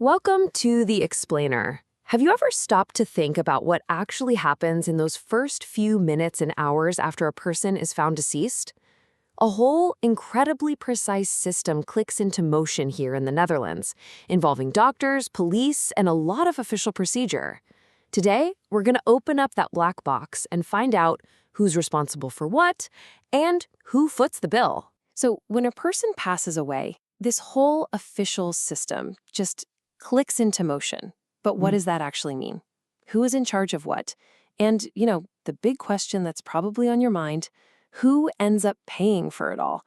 Welcome to The Explainer. Have you ever stopped to think about what actually happens in those first few minutes and hours after a person is found deceased? A whole incredibly precise system clicks into motion here in the Netherlands, involving doctors, police, and a lot of official procedure. Today, we're going to open up that black box and find out who's responsible for what and who foots the bill. So when a person passes away, this whole official system just clicks into motion. But what does that actually mean? Who is in charge of what? And, the big question that's probably on your mind, who ends up paying for it all?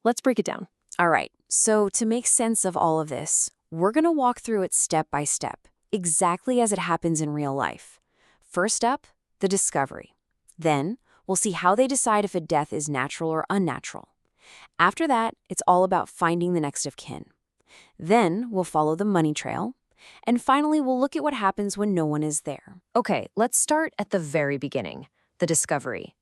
Let's break it down. All right, so to make sense of all of this, we're going to walk through it step by step, exactly as it happens in real life. First up, the discovery. Then, we'll see how they decide if a death is natural or unnatural. After that, it's all about finding the next of kin. Then, we'll follow the money trail. And finally, we'll look at what happens when no one is there. Okay, let's start at the very beginning, the discovery.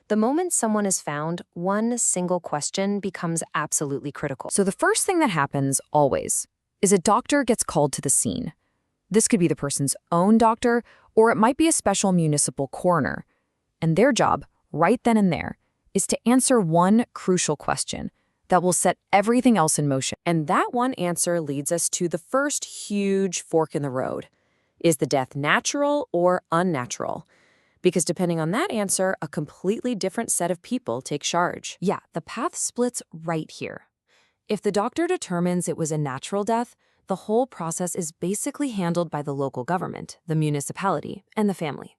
The moment someone is found, one single question becomes absolutely critical. So the first thing that happens, always, is a doctor gets called to the scene. This could be the person's own doctor, or it might be a special municipal coroner. And their job, right then and there, is to answer one crucial question that will set everything else in motion. And that one answer leads us to the first huge fork in the road. Is the death natural or unnatural? Because depending on that answer, a completely different set of people take charge. Yeah, the path splits right here. If the doctor determines it was a natural death, the whole process is basically handled by the local government, the municipality, and the family.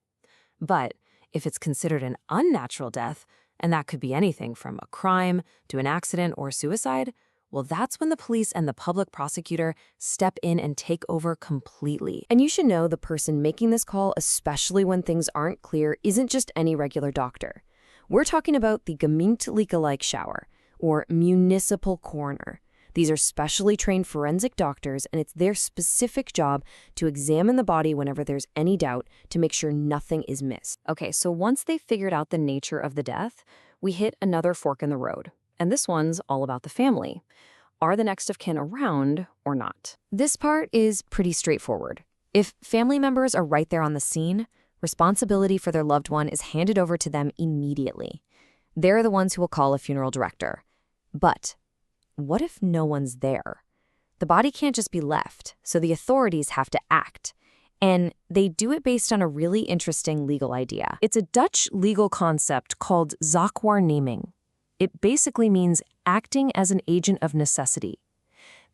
But if it's considered an unnatural death, and that could be anything from a crime to an accident or suicide, well, that's when the police and the public prosecutor step in and take over completely. And you should know the person making this call, especially when things aren't clear, isn't just any regular doctor. We're talking about the gemeentelijke shower, or municipal coroner. These are specially trained forensic doctors, and it's their specific job to examine the body whenever there's any doubt to make sure nothing is missed. Okay, so once they've figured out the nature of the death, we hit another fork in the road. And this one's all about the family. Are the next of kin around or not? This part is pretty straightforward. If family members are right there on the scene, responsibility for their loved one is handed over to them immediately. They're the ones who will call a funeral director. But what if no one's there? The body can't just be left, so the authorities have to act. And they do it based on a really interesting legal idea. It's a Dutch legal concept called zaakwaarneming. It basically means acting as an agent of necessity.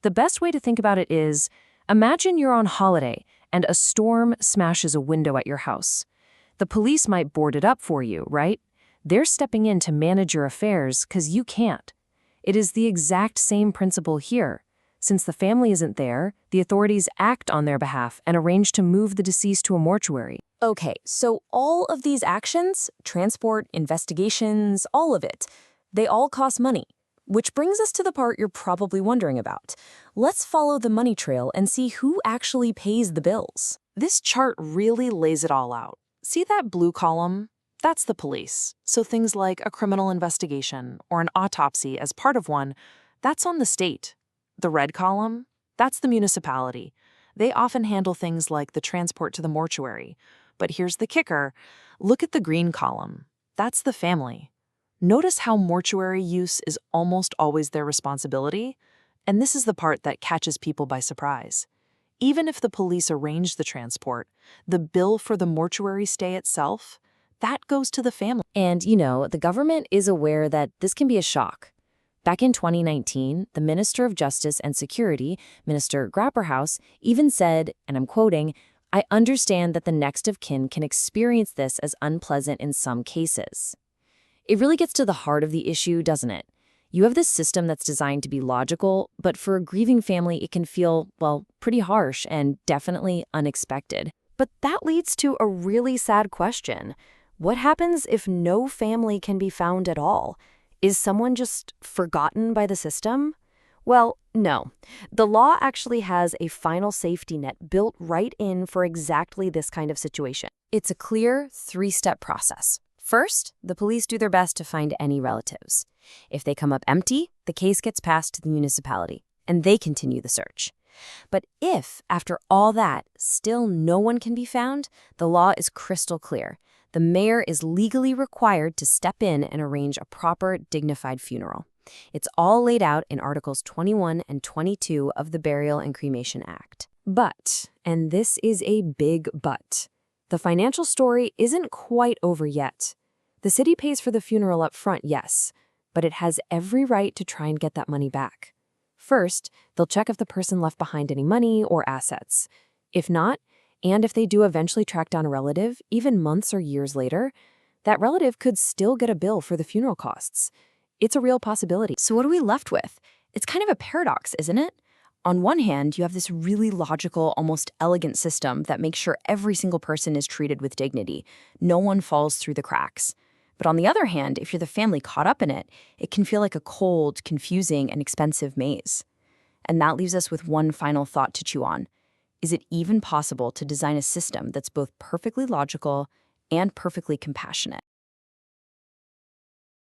The best way to think about it is, imagine you're on holiday and a storm smashes a window at your house. The police might board it up for you, right? They're stepping in to manage your affairs because you can't. It is the exact same principle here. Since the family isn't there, the authorities act on their behalf and arrange to move the deceased to a mortuary. Okay, so all of these actions, transport, investigations, all of it, they all cost money. Which brings us to the part you're probably wondering about. Let's follow the money trail and see who actually pays the bills. This chart really lays it all out. See that blue column? That's the police. So things like a criminal investigation or an autopsy as part of one, that's on the state. The red column? That's the municipality. They often handle things like the transport to the mortuary. But here's the kicker. Look at the green column. That's the family. Notice how mortuary use is almost always their responsibility? And this is the part that catches people by surprise. Even if the police arrange the transport, the bill for the mortuary stay itself, that goes to the family. And, the government is aware that this can be a shock. Back in 2019, the Minister of Justice and Security, Minister Grapperhaus, even said, and I'm quoting, "I understand that the next of kin can experience this as unpleasant in some cases." It really gets to the heart of the issue, doesn't it? You have this system that's designed to be logical, but for a grieving family, it can feel, pretty harsh and definitely unexpected. But that leads to a really sad question. What happens if no family can be found at all? Is someone just forgotten by the system? Well, no. The law actually has a final safety net built right in for exactly this kind of situation. It's a clear three-step process. First, the police do their best to find any relatives. If they come up empty, the case gets passed to the municipality, and they continue the search. But if, after all that, still no one can be found, the law is crystal clear. The mayor is legally required to step in and arrange a proper, dignified funeral. It's all laid out in Articles 21 and 22 of the Burial and Cremation Act. But, and this is a big but, the financial story isn't quite over yet. The city pays for the funeral up front, yes, but it has every right to try and get that money back. First, they'll check if the person left behind any money or assets. If not, and if they do eventually track down a relative, even months or years later, that relative could still get a bill for the funeral costs. It's a real possibility. So what are we left with? It's kind of a paradox, isn't it? On one hand, you have this really logical, almost elegant system that makes sure every single person is treated with dignity. No one falls through the cracks. But on the other hand, if you're the family caught up in it, it can feel like a cold, confusing, and expensive maze. And that leaves us with one final thought to chew on. Is it even possible to design a system that's both perfectly logical and perfectly compassionate?